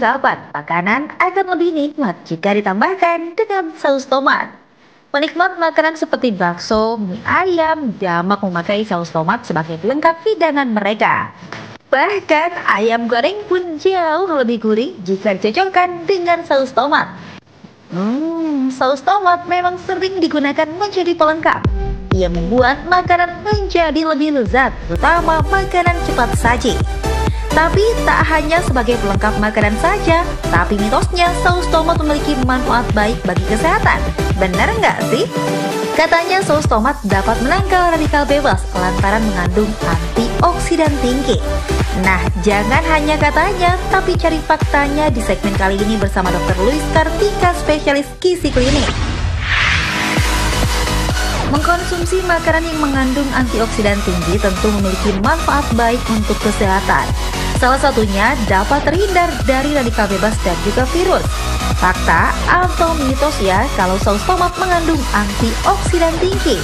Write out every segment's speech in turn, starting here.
sahabat, makanan akan lebih nikmat jika ditambahkan dengan saus tomat. Penikmat makanan seperti bakso, mie ayam, jamak memakai saus tomat sebagai pelengkap hidangan mereka. Bahkan ayam goreng pun jauh lebih gurih jika dicocokkan dengan saus tomat. Saus tomat memang sering digunakan menjadi pelengkap. Ia membuat makanan menjadi lebih lezat, terutama makanan cepat saji. Tapi tak hanya sebagai pelengkap makanan saja, tapi mitosnya saus tomat memiliki manfaat baik bagi kesehatan. Benar nggak sih? Katanya saus tomat dapat menangkal radikal bebas lantaran mengandung antioksidan tinggi. Nah, jangan hanya katanya, tapi cari faktanya di segmen kali ini bersama Dr. Louis Kartika, spesialis gizi klinik. Mengkonsumsi makanan yang mengandung antioksidan tinggi tentu memiliki manfaat baik untuk kesehatan. Salah satunya dapat terhindar dari radikal bebas dan juga virus. Fakta atau mitos ya kalau saus tomat mengandung antioksidan tinggi?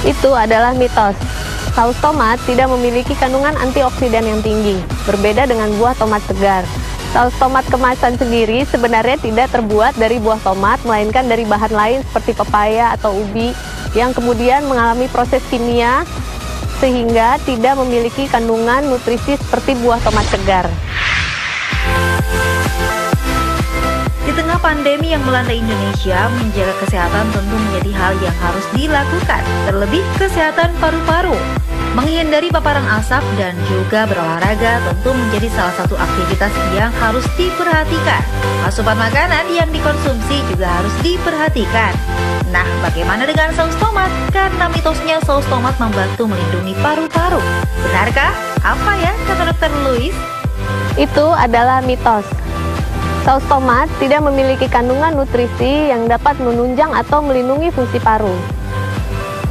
Itu adalah mitos. Saus tomat tidak memiliki kandungan antioksidan yang tinggi, berbeda dengan buah tomat segar. Saus tomat kemasan sendiri sebenarnya tidak terbuat dari buah tomat, melainkan dari bahan lain seperti pepaya atau ubi yang kemudian mengalami proses kimia sehingga tidak memiliki kandungan nutrisi seperti buah tomat segar. Di tengah pandemi yang melanda Indonesia, menjaga kesehatan tentu menjadi hal yang harus dilakukan, terlebih kesehatan paru-paru. Menghindari paparan asap dan juga berolahraga tentu menjadi salah satu aktivitas yang harus diperhatikan. Asupan makanan yang dikonsumsi juga harus diperhatikan. Nah, bagaimana dengan saus tomat? Karena mitosnya saus tomat membantu melindungi paru-paru. Benarkah? Apa ya kata Dr. Louis? Itu adalah mitos. Saus tomat tidak memiliki kandungan nutrisi yang dapat menunjang atau melindungi fungsi paru.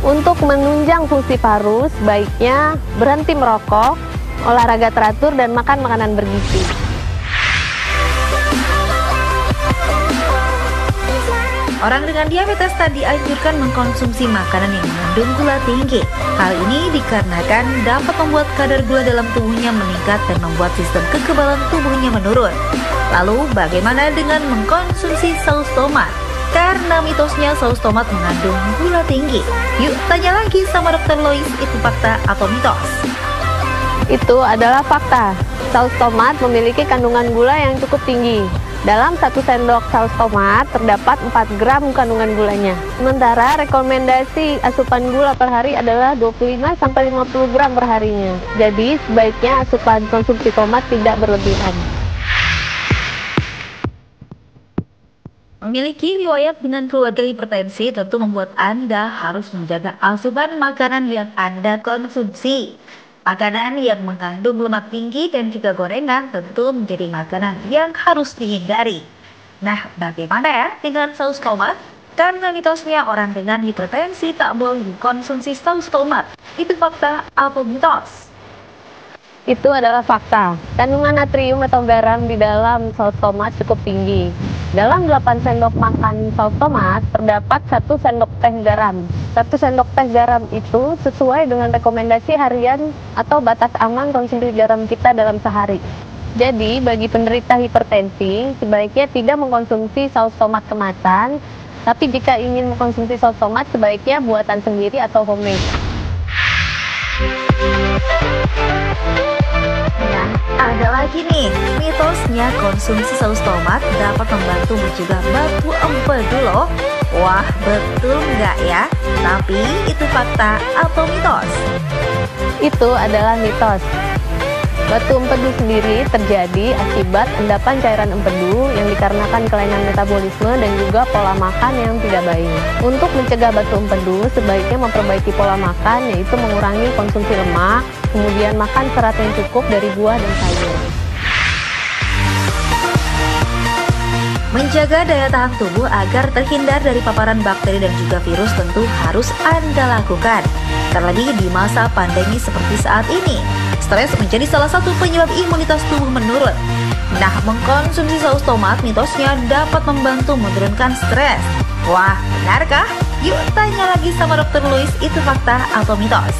Untuk menunjang fungsi paru, sebaiknya berhenti merokok, olahraga teratur, dan makan makanan bergizi. Orang dengan diabetes tak dianjurkan mengkonsumsi makanan yang mengandung gula tinggi. Hal ini dikarenakan dapat membuat kadar gula dalam tubuhnya meningkat dan membuat sistem kekebalan tubuhnya menurun. Lalu bagaimana dengan mengkonsumsi saus tomat? Karena mitosnya saus tomat mengandung gula tinggi. Yuk tanya lagi sama Dr. Louis, itu fakta atau mitos? Itu adalah fakta. Saus tomat memiliki kandungan gula yang cukup tinggi. Dalam 1 sendok saus tomat terdapat 4 gram kandungan gulanya. Sementara rekomendasi asupan gula per hari adalah 25-50 gram per harinya. Jadi sebaiknya asupan konsumsi tomat tidak berlebihan. Memiliki riwayat dengan keluarga hipertensi tentu membuat Anda harus menjaga asupan makanan yang Anda konsumsi. Makanan yang mengandung lemak tinggi dan juga gorengan tentu menjadi makanan yang harus dihindari. Nah, bagaimana ya dengan saus tomat? Karena mitosnya orang dengan hipertensi tak boleh mengkonsumsi saus tomat. Itu fakta atau mitos? Itu adalah fakta. Kandungan natrium atau garam di dalam saus tomat cukup tinggi. Dalam 8 sendok makan saus tomat terdapat 1 sendok teh garam. 1 sendok teh garam itu sesuai dengan rekomendasi harian atau batas aman konsumsi garam kita dalam sehari. Jadi bagi penderita hipertensi sebaiknya tidak mengkonsumsi saus tomat kemasan, tapi jika ingin mengkonsumsi saus tomat sebaiknya buatan sendiri atau homemade. Nah, ada lagi nih, mitosnya konsumsi saus tomat dapat membantu mencegah batu empedu loh. Wah, betul nggak ya? Tapi itu fakta atau mitos? Itu adalah mitos. Batu empedu sendiri terjadi akibat endapan cairan empedu yang dikarenakan kelainan metabolisme dan juga pola makan yang tidak baik. Untuk mencegah batu empedu, sebaiknya memperbaiki pola makan, yaitu mengurangi konsumsi lemak, kemudian makan serat yang cukup dari buah dan sayur. Menjaga daya tahan tubuh agar terhindar dari paparan bakteri dan juga virus tentu harus Anda lakukan. Terlebih di masa pandemi seperti saat ini, stres menjadi salah satu penyebab imunitas tubuh menurun. Nah, mengkonsumsi saus tomat mitosnya dapat membantu menurunkan stres. Wah, benarkah? Yuk tanya lagi sama Dr. Louis, itu fakta atau mitos?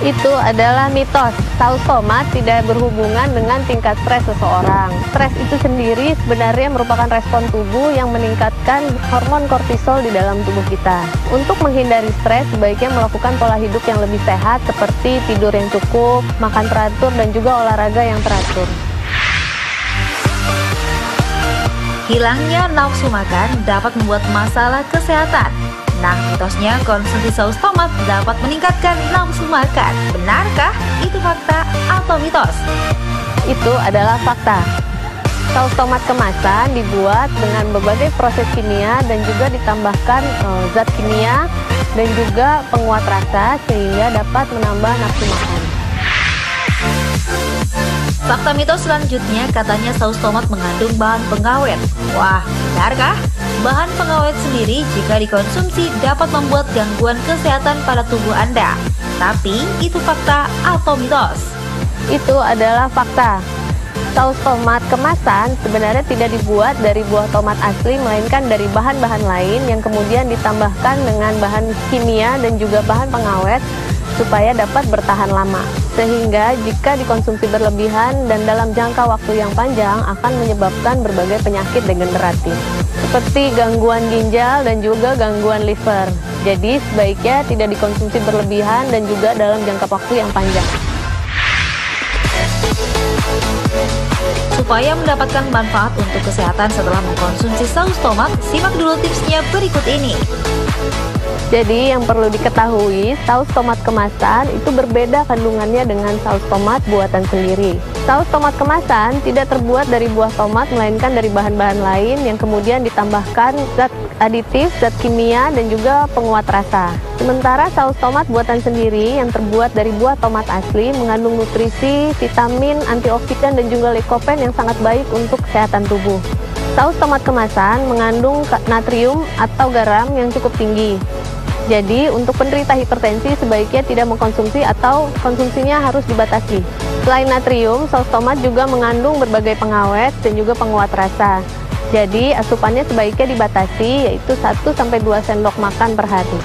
Itu adalah mitos. Saus tomat tidak berhubungan dengan tingkat stres seseorang. Stres itu sendiri sebenarnya merupakan respon tubuh yang meningkatkan hormon kortisol di dalam tubuh kita. Untuk menghindari stres, sebaiknya melakukan pola hidup yang lebih sehat seperti tidur yang cukup, makan teratur, dan juga olahraga yang teratur. Hilangnya nafsu makan dapat membuat masalah kesehatan. Nah, mitosnya konsumsi saus tomat dapat meningkatkan nafsu makan. Benarkah itu fakta atau mitos? Itu adalah fakta. Saus tomat kemasan dibuat dengan berbagai proses kimia dan juga ditambahkan zat kimia dan juga penguat rasa sehingga dapat menambah nafsu makan. Fakta mitos selanjutnya katanya saus tomat mengandung bahan pengawet. Wah, benarkah? Bahan pengawet sendiri jika dikonsumsi dapat membuat gangguan kesehatan pada tubuh Anda. Tapi itu fakta atau mitos? Itu adalah fakta. Saus tomat kemasan sebenarnya tidak dibuat dari buah tomat asli, melainkan dari bahan-bahan lain yang kemudian ditambahkan dengan bahan kimia dan juga bahan pengawet supaya dapat bertahan lama. Sehingga jika dikonsumsi berlebihan dan dalam jangka waktu yang panjang akan menyebabkan berbagai penyakit degeneratif seperti gangguan ginjal dan juga gangguan liver. Jadi sebaiknya tidak dikonsumsi berlebihan dan juga dalam jangka waktu yang panjang. Supaya mendapatkan manfaat untuk kesehatan setelah mengkonsumsi saus tomat, simak dulu tipsnya berikut ini. Jadi yang perlu diketahui, saus tomat kemasan itu berbeda kandungannya dengan saus tomat buatan sendiri. Saus tomat kemasan tidak terbuat dari buah tomat, melainkan dari bahan-bahan lain yang kemudian ditambahkan zat aditif, zat kimia, dan juga penguat rasa. Sementara saus tomat buatan sendiri yang terbuat dari buah tomat asli mengandung nutrisi, vitamin, antioksidan, dan juga likopen yang sangat baik untuk kesehatan tubuh. Saus tomat kemasan mengandung natrium atau garam yang cukup tinggi. Jadi, untuk penderita hipertensi sebaiknya tidak mengkonsumsi atau konsumsinya harus dibatasi. Selain natrium, saus tomat juga mengandung berbagai pengawet dan juga penguat rasa. Jadi, asupannya sebaiknya dibatasi, yaitu 1-2 sendok makan per hari.